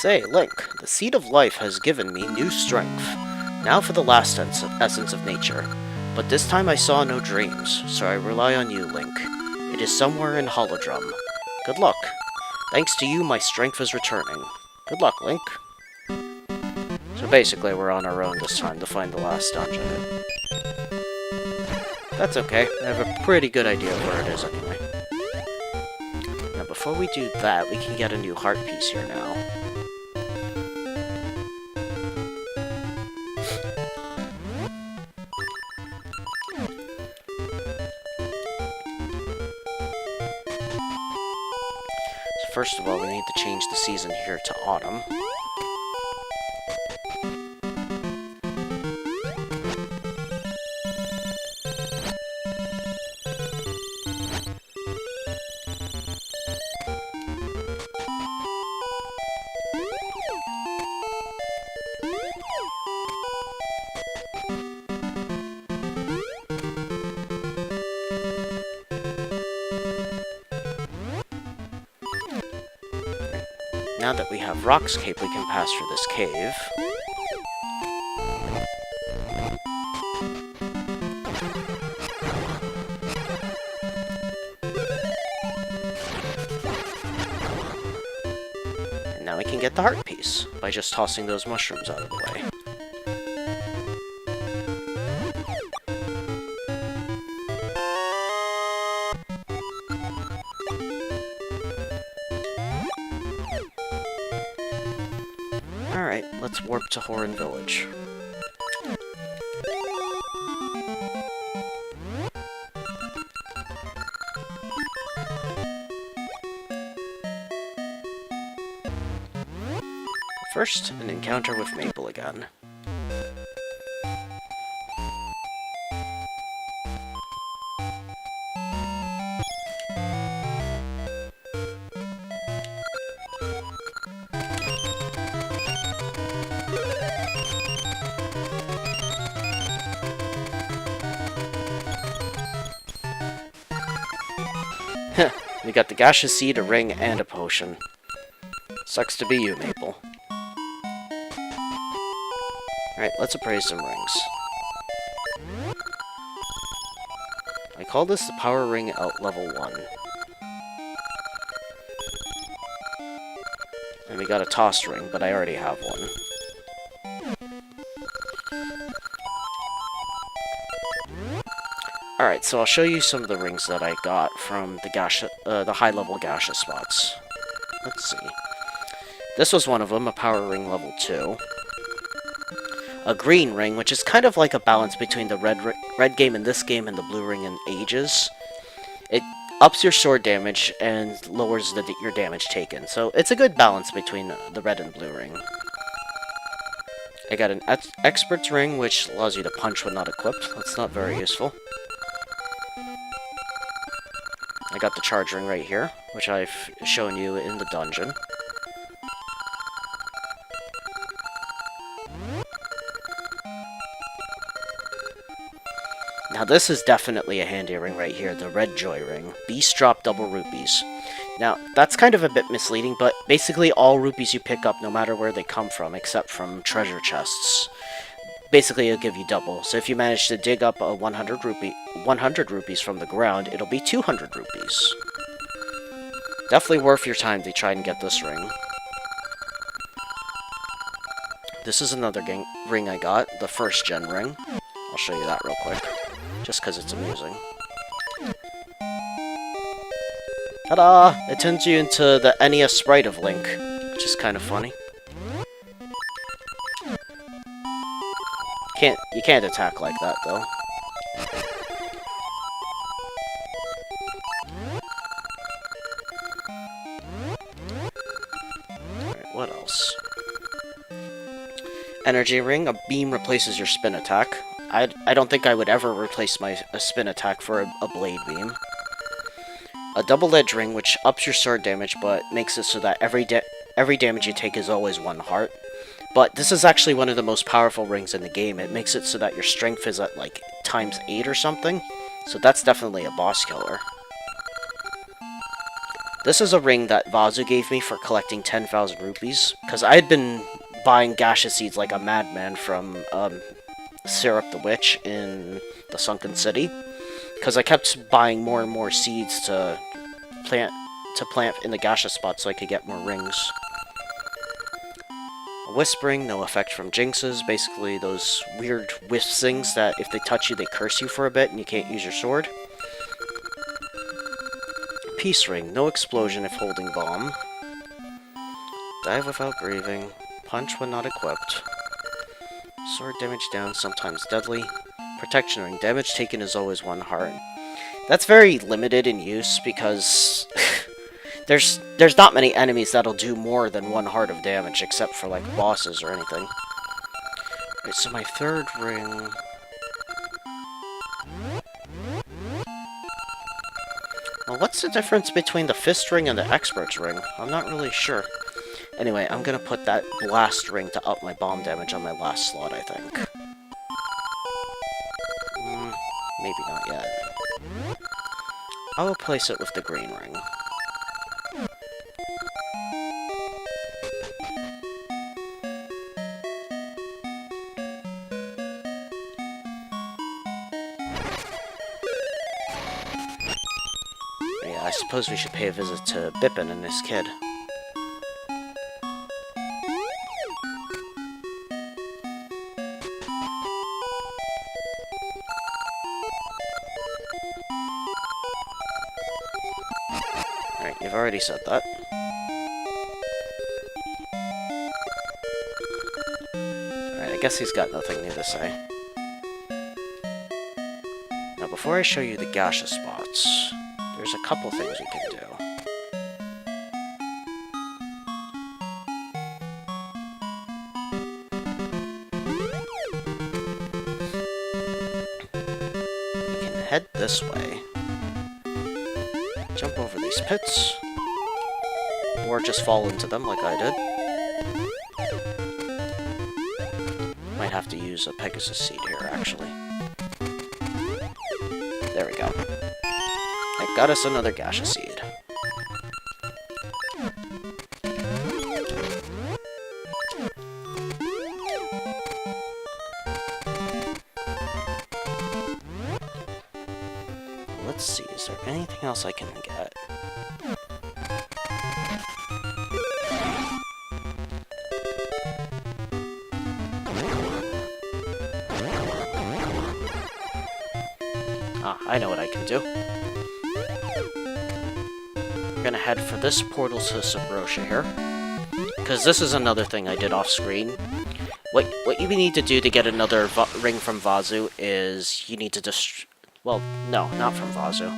Say, Link, the seed of life has given me new strength. Now for the last essence of nature. But this time I saw no dreams, so I rely on you, Link. It is somewhere in Holodrum. Good luck. Thanks to you, my strength is returning. Good luck, Link. So basically, we're on our own this time to find the last dungeon. That's okay. I have a pretty good idea of where it is anyway. Now, before we do that, we can get a new heart piece here now. So first of all, we need to change the season here to autumn. Now that we have Rock's Cape, we can pass through this cave. And now we can get the heart piece by just tossing those mushrooms out of the way. Alright, let's warp to Horan Village. First, an encounter with Maple again. We got the Gasha Seed, a ring, and a potion. Sucks to be you, Maple. Alright, let's appraise some rings. I call this the Power Ring at level 1. And we got a Toss Ring, but I already have one. Alright, so I'll show you some of the rings that I got from the high-level Gasha Spots. Let's see. This was one of them, a Power Ring level 2. A green ring, which is kind of like a balance between the red game in this game and the blue ring in Ages. It ups your sword damage and lowers your damage taken, so it's a good balance between the red and blue ring. I got an Expert's ring, which allows you to punch when not equipped. That's not very useful. I got the charge ring right here, which I've shown you in the dungeon. Now this is definitely a handy ring right here, the Red Joy ring. Beast drop double rupees. Now, that's kind of a bit misleading, but basically all rupees you pick up, no matter where they come from, except from treasure chests, basically it'll give you double. So if you manage to dig up a 100 rupees from the ground, it'll be 200 rupees. Definitely worth your time to try and get this ring. This is another ring I got, the first gen ring. I'll show you that real quick, just because it's amusing. Ta-da! It turns you into the NES sprite of Link, which is kind of funny. You can't attack like that, though. Alright, what else? Energy ring, a beam replaces your spin attack. I don't think I would ever replace my spin attack for a blade beam. A double edge ring, which ups your sword damage, but makes it so that every damage you take is always 1 heart. But this is actually one of the most powerful rings in the game. It makes it so that your strength is at like ×8 or something. So that's definitely a boss killer. This is a ring that Vazu gave me for collecting 10,000 rupees, because I had been buying Gasha seeds like a madman from Syrup the Witch in the Sunken City, because I kept buying more and more seeds to plant in the Gasha Spots so I could get more rings. A Whispering, no effect from jinxes, basically those weird wisp things that if they touch you they curse you for a bit and you can't use your sword. Peace Ring, no explosion if holding bomb. Dive without breathing. Punch when not equipped. Sword damage down, sometimes deadly. Protection Ring, damage taken is always 1 heart. That's very limited in use because there's not many enemies that'll do more than 1 heart of damage except for like bosses or anything. Alright, so my third ring... Well, what's the difference between the fist ring and the expert's ring? I'm not really sure. Anyway, I'm gonna put that blast ring to up my bomb damage on my last slot, I think. Maybe not yet. I will place it with the green ring. Yeah, I suppose we should pay a visit to Bippin and his kid. Alright, you've already said that. Alright, I guess he's got nothing new to say. Now, before I show you the Gasha Spots, there's a couple things we can do. We can head this way. Jump over these pits. Or just fall into them like I did. Might have to use a Pegasus seed here, actually. There we go. That got us another Gasha seed. Let's see, is there anything else I can get? Ah, I know what I can do. We're gonna head for this portal to Subrosia here. Because this is another thing I did off screen. What you need to do to get another ring from Vazu is you need to well, no, not from Vazu.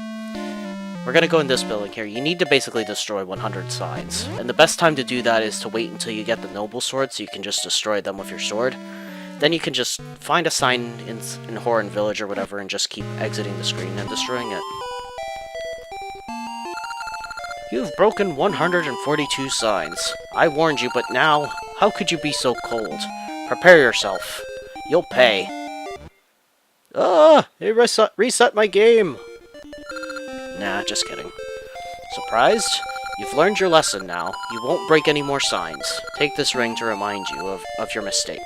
We're gonna go in this building here. You need to basically destroy 100 signs. And the best time to do that is to wait until you get the noble sword so you can just destroy them with your sword. Then you can just find a sign in Horan Village or whatever and just keep exiting the screen and destroying it. You've broken 142 signs. I warned you, but now, how could you be so cold? Prepare yourself. You'll pay. Ah! It reset my game! Nah, just kidding. Surprised? You've learned your lesson now. You won't break any more signs. Take this ring to remind you of your mistake.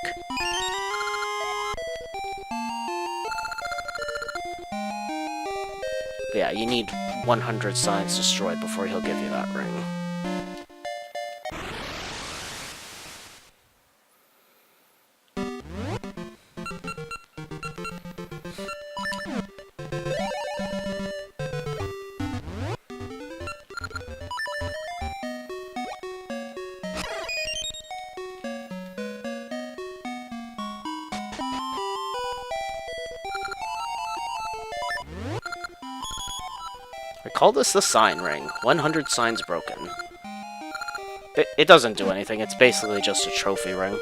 But yeah, you need 100 signs destroyed before he'll give you that ring. I call this the sign ring. 100 signs broken. It doesn't do anything, it's basically just a trophy ring.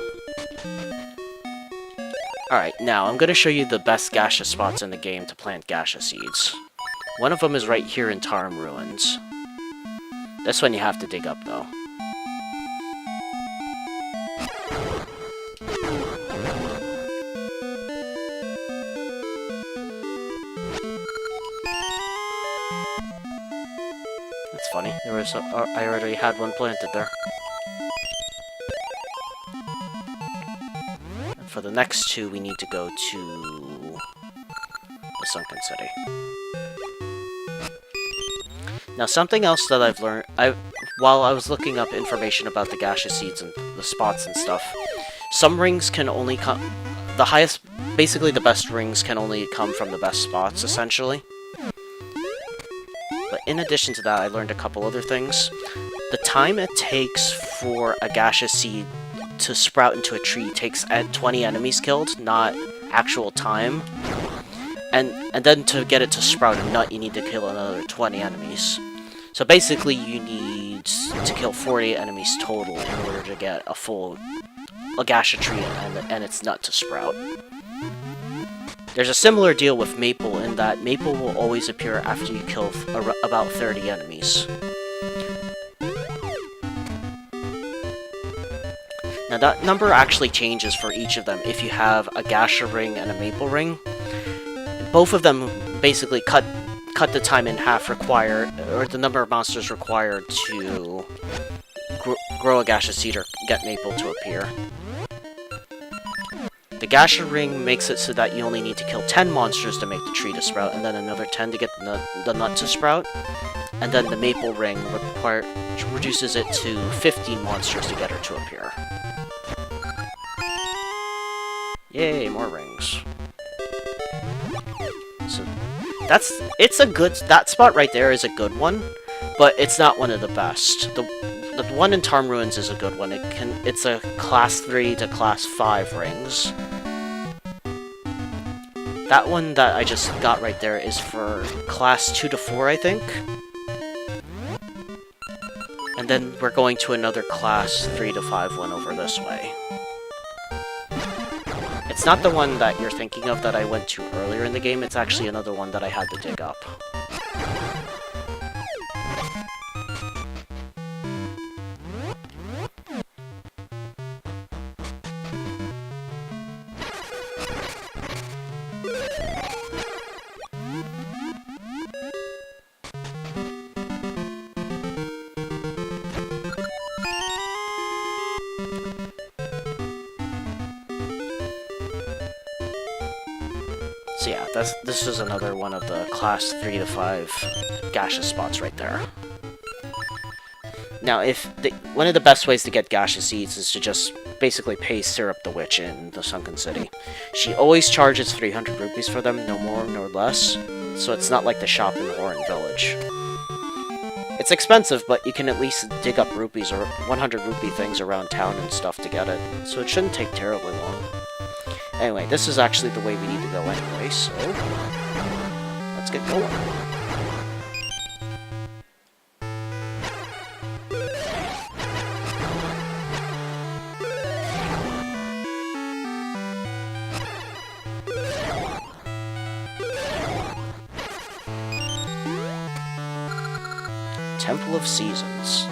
Alright, now I'm going to show you the best Gasha spots in the game to plant Gasha seeds. One of them is right here in Tarim Ruins. This one you have to dig up, though. It's funny. I already had one planted there. And for the next two, we need to go to the Sunken City. Now, something else that I've learned, while I was looking up information about the Gasha Seeds and the spots and stuff, some rings can only come, basically the best rings can only come from the best spots, essentially. But in addition to that, I learned a couple other things. The time it takes for a Gasha Seed to sprout into a tree takes 20 enemies killed, not actual time. And then to get it to sprout a nut, you need to kill another 20 enemies. So basically, you need to kill 40 enemies total in order to get a Gasha tree and its nut to sprout. There's a similar deal with Maple in that Maple will always appear after you kill about 30 enemies. Now that number actually changes for each of them if you have a Gasha ring and a Maple ring. Both of them basically cut the time in half required, or the number of monsters required to grow a Gasha Seed or get Maple to appear. The Gasha ring makes it so that you only need to kill 10 monsters to make the tree to sprout, and then another 10 to get the nut to sprout. And then the Maple ring reduces it to 15 monsters to get her to appear. Yay, more rings. So that spot right there is a good one, but it's not one of the best. The one in Tarm Ruins is a good one. It's a class 3 to class 5 rings. That one that I just got right there is for class 2 to 4, I think. And then we're going to another class 3 to 5 one over this way. It's not the one that you're thinking of that I went to earlier in the game, it's actually another one that I had to dig up. So yeah, this is another one of the class 3 to 5 Gasha Spots right there. Now, one of the best ways to get Gasha Seeds is to just basically pay Syrup the Witch in the Sunken City. She always charges 300 rupees for them, no more nor less, so it's not like the shop in the Oran Village. It's expensive, but you can at least dig up rupees or 100 rupee things around town and stuff to get it, so it shouldn't take terribly long. Anyway, this is actually the way we need to go anyway, so let's get going. Temple of Seasons.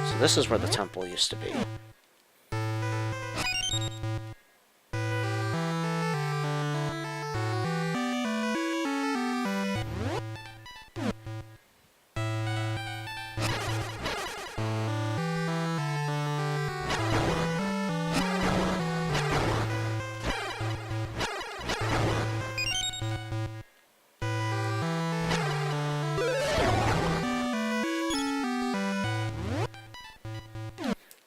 So this is where the temple used to be.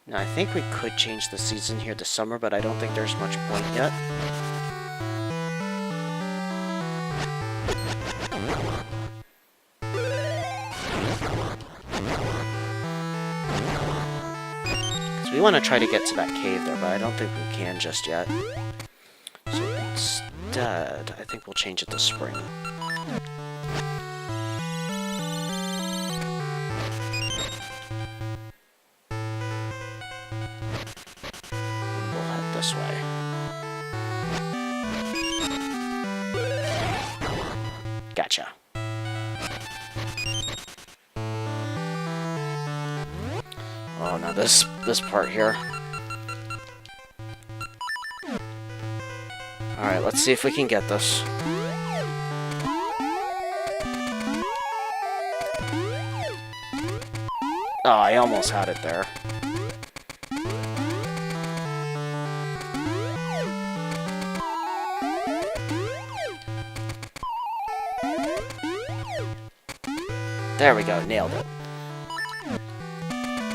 Now, I think we could change the season here to summer, but I don't think there's much point yet. Because we want to try to get to that cave there, but I don't think we can just yet. So instead, I think we'll change it to spring. This way. Gotcha. Oh, now this part here. Alright, let's see if we can get this. Oh, I almost had it there. There we go, nailed it.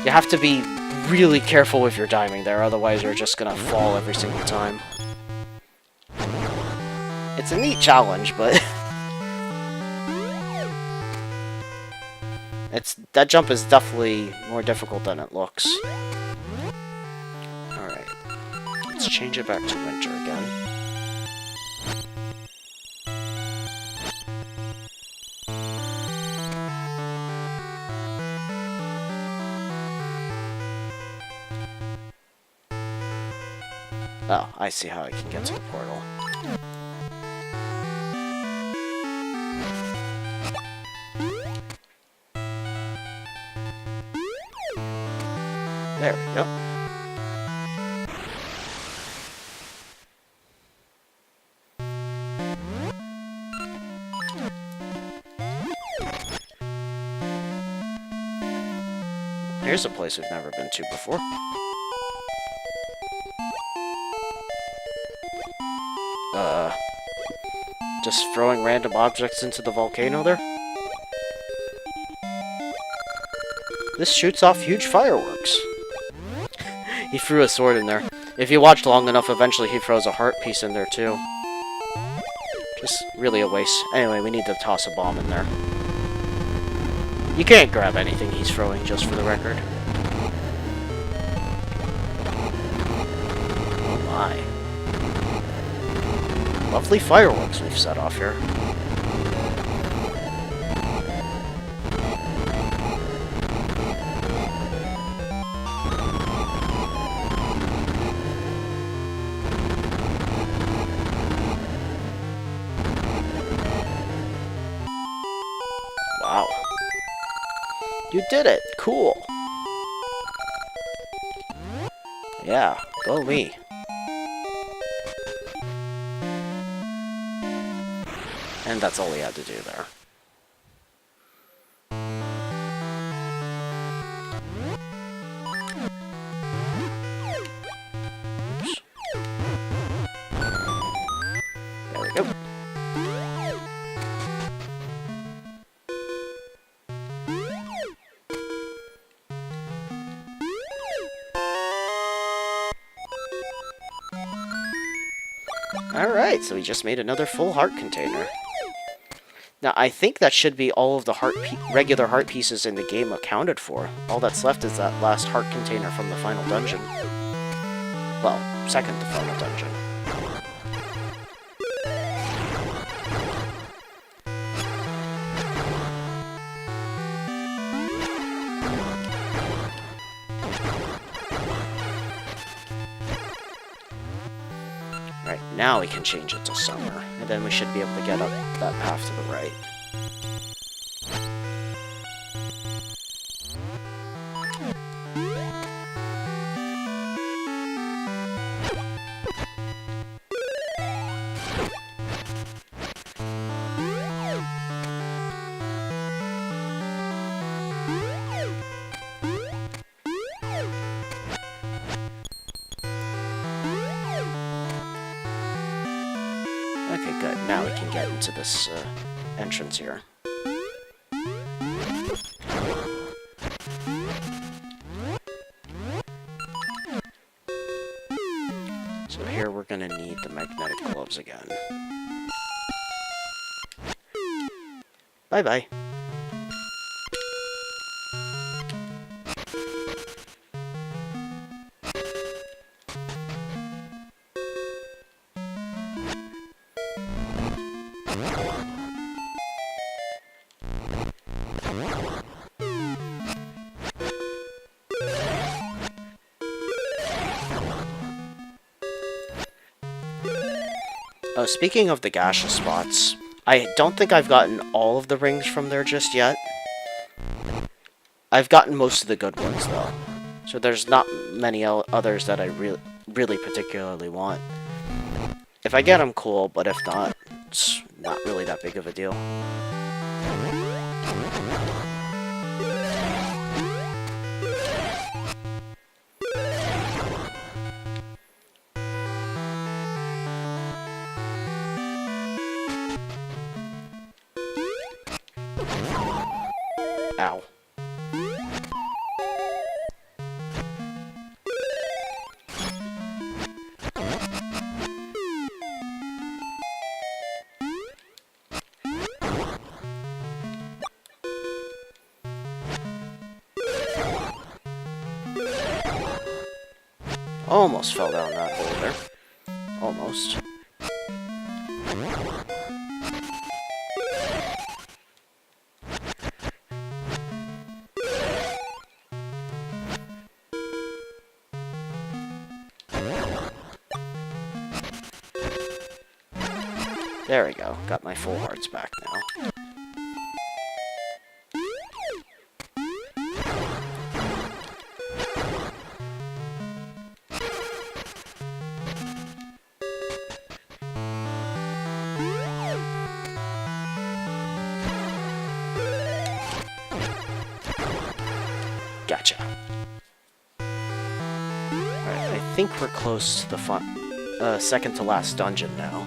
You have to be really careful with your diving there, otherwise you're just gonna fall every single time. It's a neat challenge, but... that jump is definitely more difficult than it looks. Alright. Let's change it back to winter again. Oh, I see how I can get to the portal. There we go. Here's a place we've never been to before. Just throwing random objects into the volcano there? This shoots off huge fireworks. He threw a sword in there. If you watched long enough, eventually he throws a heart piece in there too. Just really a waste. Anyway, we need to toss a bomb in there. You can't grab anything he's throwing, just for the record. Oh my. Lovely fireworks we've set off here. Wow. You did it! Cool! Yeah, go me. And that's all we had to do there. Oops. There we go. Alright, so we just made another full heart container. Now, I think that should be all of the regular heart pieces in the game accounted for. All that's left is that last heart container from the final dungeon. Well, second to final dungeon. Right, now we can change it to summer, and then we should be able to get up that path to the right. Okay, good. Now we can get into this entrance here. So here we're gonna need the magnetic gloves again. Bye-bye. Oh, speaking of the Gasha Spots, I don't think I've gotten all of the rings from there just yet. I've gotten most of the good ones, though. So there's not many others that I really particularly want. If I get them, cool, but if not, it's not really that big of a deal. Ow. Almost fell down that hole there. Almost. There we go. Got my full hearts back now. Gotcha. Alright, I think we're close to the second to last dungeon now.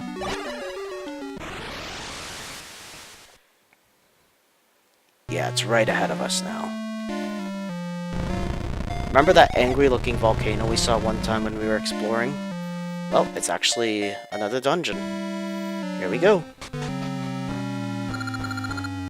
Yeah, it's right ahead of us now. Remember that angry-looking volcano we saw one time when we were exploring? Well, it's actually another dungeon. Here we go.